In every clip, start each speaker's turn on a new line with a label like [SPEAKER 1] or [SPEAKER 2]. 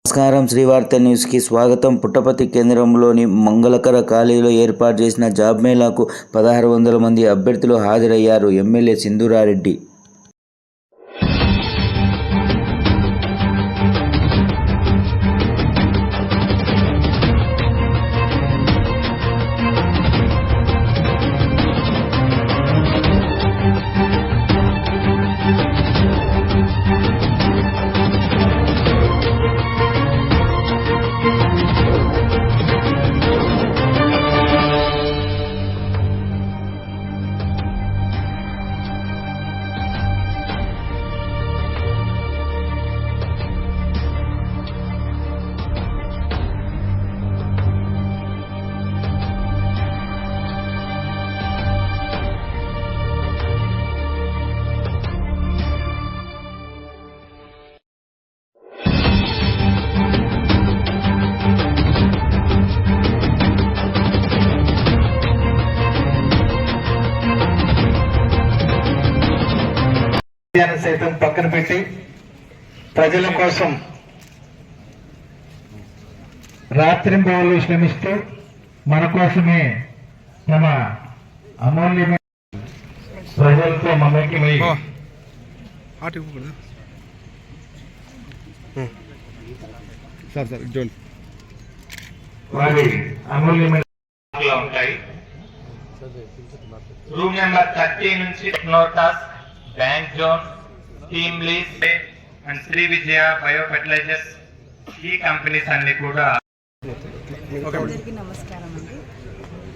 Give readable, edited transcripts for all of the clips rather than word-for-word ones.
[SPEAKER 1] నమస్కారం. శ్రీవార్త న్యూస్కి స్వాగతం. పుట్టపర్తి కేంద్రంలోని మంగళకర కాలేజీలో ఏర్పాటు చేసిన జాబ్ మేళాకు 1600 మంది అభ్యర్థులు హాజరయ్యారు. ఎమ్మెల్యే సింధూరారెడ్డి
[SPEAKER 2] సైతం పక్కన పెట్టి ప్రజల కోసం రాత్రింబవళ్ళు శ్రమిస్తూ మన కోసమే తమ అమూల్యమైన ప్రజలతో మమేకమై వారి అమూల్యమైన ఉంటాయి. రూమ్ నెంబర్ 30 నుంచి నోటాస్ బ్యాంక్ జోన్ TeamLease and Shri Vijaya bio fertilisers ఈ కంపెనీస్ అన్ని కూడా.
[SPEAKER 3] అందరికీ నమస్కారం అండి.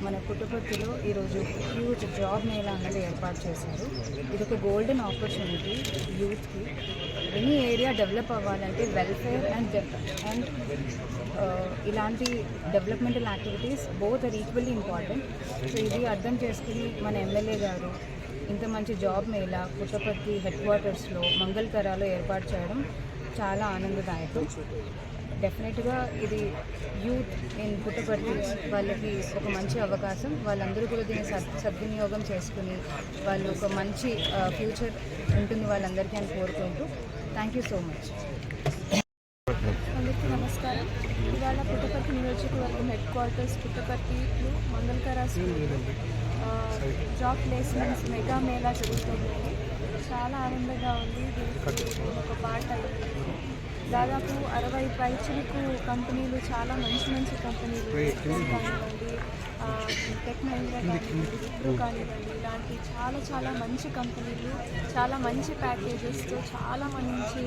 [SPEAKER 3] మన పుట్టపర్తిలో ఈరోజు హ్యూజ్ జాబ్ మేళా అనేది ఏర్పాటు చేశారు. ఇది ఒక గోల్డెన్ ఆపర్చునిటీ యూత్కి. ఎనీ ఏరియా డెవలప్ అవ్వాలంటే వెల్ఫేర్ అండ్ ఇలాంటి developmental activities both are equally important. So ఇది అర్థం చేసుకుని మన ఎమ్మెల్యే గారు ఇంత మంచి జాబ్ మేళా పుట్టపర్తి హెడ్ క్వార్టర్స్లో మంగళకరాలో ఏర్పాటు చేయడం చాలా ఆనందదాయకం. డెఫినెట్గా ఇది యూత్ ఇన్ పుట్టపర్తి వాళ్ళకి ఒక మంచి అవకాశం. వాళ్ళందరూ కూడా దీన్ని సద్వినియోగం చేసుకుని వాళ్ళు ఒక మంచి ఫ్యూచర్ ఉంటుంది వాళ్ళందరికీ అని కోరుకుంటూ థ్యాంక్ యూ సో మచ్.
[SPEAKER 4] అందరికీ నమస్కారం. ఇవాళ పుట్టపర్తి నియోజకవర్గం హెడ్ క్వార్టర్స్ పుట్టపర్తిలో మంగళకర జాబ్ ప్లేస్మెంట్స్ మెగా మేళా జరుగుతుంది. చాలా ఆనందంగా ఉంది. ఒక పార్ట్ అయింది. దాదాపు 60 పైచిలకు కంపెనీలు, చాలా మంచి మంచి కంపెనీలు కానివ్వండి, టెక్ మహీంద్రా కానివ్వండి, విప్రో కానివ్వండి, ఇలాంటి చాలా మంచి కంపెనీలు చాలా మంచి ప్యాకేజెస్తో చాలా మంచి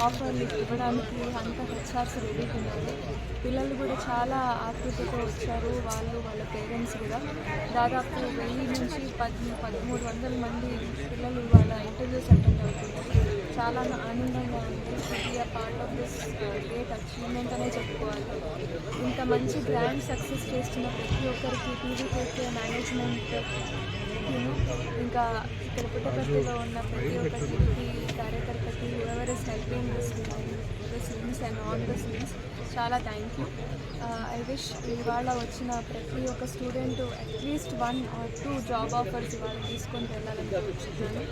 [SPEAKER 4] ఆఫర్లు ఇవ్వడానికి అంతా హెచ్ఆర్స్ రెడీగా ఉన్నారు. పిల్లలు కూడా చాలా ఆతృతతో వచ్చారు. వాళ్ళ పేరెంట్స్ కూడా దాదాపు 1000 నుంచి 1300 మంది పిల్లలు వాళ్ళ ఇంటర్వ్యూస్ అటెండ్ అవుతున్నారు. చాలా ఆనందంగా ఉంది. ఇది part of this great achievement అనే చెప్పుకోవాలి. ఇంత మంచి గ్రాండ్ సక్సెస్ చేస్తున్న ప్రతి ఒక్కరికి టీవీకేకే మేనేజ్మెంట్, ఇంకా ఇక్కడ పుట్టపర్తిలో ఉన్న ప్రతి ఒక్కరికి కార్యకర్తకి ever is helping the scenes and on the scenes చాలా థ్యాంక్ యూ. ఐ విష్ ఇవాళ వచ్చిన ప్రతి ఒక్క స్టూడెంట్ అట్లీస్ట్ 1 or 2 జాబ్ ఆఫర్స్ ఇవాళ తీసుకొని వెళ్ళాలని కోరుకుంటున్నాను.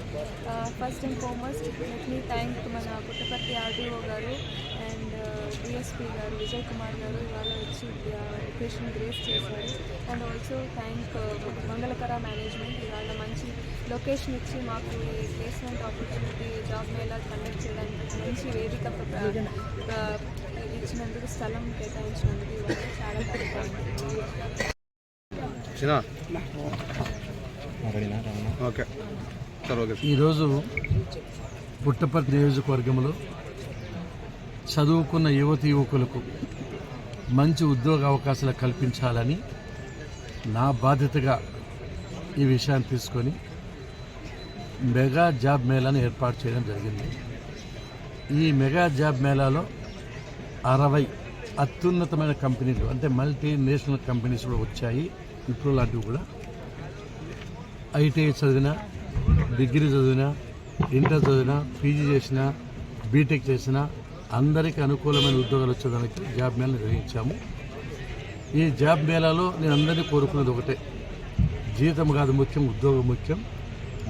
[SPEAKER 4] First and foremost let me thank మన పుట్టపర్తి ఆర్డీఓ గారు అండ్ డిఎస్పీ గారు విజయ్ కుమార్ గారు ఇవాళ వచ్చి ఎడ్యుకేషన్ గ్రేస్ చేశారు. And also thank Mangalakara management ఇవాళ మంచి లొకేషన్ ఇచ్చి మాకు ఈ placement opportunity job mela conduct చేయడానికి మంచి వేదిక ఇచ్చినందుకు, స్థలం కేటాయించినందుకు ఇవాళ చాలా థ్యాంక్ యూ.
[SPEAKER 5] ఈరోజు పుట్టపర్తి నియోజకవర్గంలో చదువుకున్న యువకులకు మంచి ఉద్యోగ అవకాశాలు కల్పించాలని నా బాధ్యతగా ఈ విషయాన్ని తీసుకొని మెగా జాబ్ మేళాను ఏర్పాటు చేయడం జరిగింది. ఈ మెగా జాబ్ మేళాలో 60 అత్యున్నతమైన కంపెనీలు అంటే మల్టీనేషనల్ కంపెనీస్ కూడా వచ్చాయి. ఇప్పుడు లాంటివి కూడా ఐటీఐ చదివిన, డిగ్రీ చదివిన, ఇంటర్ చదివిన, పీజీ చేసిన, బీటెక్ చేసిన అందరికీ అనుకూలమైన ఉద్యోగాలు వచ్చేదానికి జాబ్ మేళా నిర్వహించాము. ఈ జాబ్ మేళాలో నేను అందరినీ కోరుకున్నది ఒకటే, జీతం కాదు ముఖ్యం, ఉద్యోగం ముఖ్యం.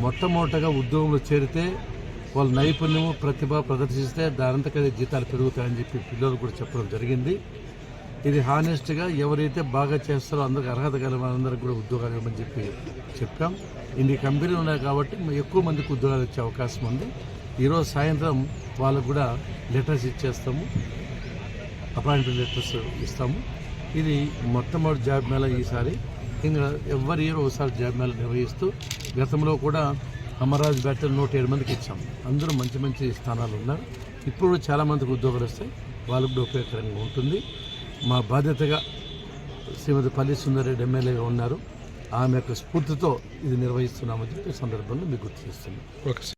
[SPEAKER 5] మొట్టమొదటగా ఉద్యోగంలో చేరితే వాళ్ళ నైపుణ్యము ప్రతిభ ప్రదర్శిస్తే దానంతకదే జీతాలు పెరుగుతాయని చెప్పి పిల్లలు కూడా చెప్పడం జరిగింది. ఇది హానెస్ట్గా ఎవరైతే బాగా చేస్తారో అందరికి అర్హత గల వాళ్ళందరికీ కూడా ఉద్యోగాలు ఇవ్వమని చెప్పి చెప్పాం. ఇన్ని కంపెనీలు ఉన్నాయి కాబట్టి ఎక్కువ మందికి ఉద్యోగాలు వచ్చే అవకాశం ఉంది. ఈరోజు సాయంత్రం వాళ్ళకు కూడా లెటర్స్ ఇచ్చేస్తాము, అపాయింట్మెంట్ లెటర్స్ ఇస్తాము. ఇది మొట్టమొదటి జాబ్ మేళా ఈసారి. ఇంకా ఎవరి ఇయర్ ఒకసారి జాబ్ మేళా నిర్వహిస్తూ గతంలో కూడా అమరాజ్ బ్యాటర్ 107 మందికి ఇచ్చాం. అందరూ మంచి మంచి స్థానాలు ఉన్నారు. ఇప్పుడు చాలామందికి ఉద్యోగాలు వస్తాయి, వాళ్ళకు కూడా ఉపయోగకరంగా ఉంటుంది. మా బాధ్యతగా శ్రీమతి పల్లి సుందర్రెడ్డి ఎమ్మెల్యేగా ఉన్నారు, ఆమె యొక్క స్ఫూర్తితో ఇది నిర్వహిస్తున్నామని చెప్పి సందర్భంలో మీకు గుర్తు చేస్తున్నాం.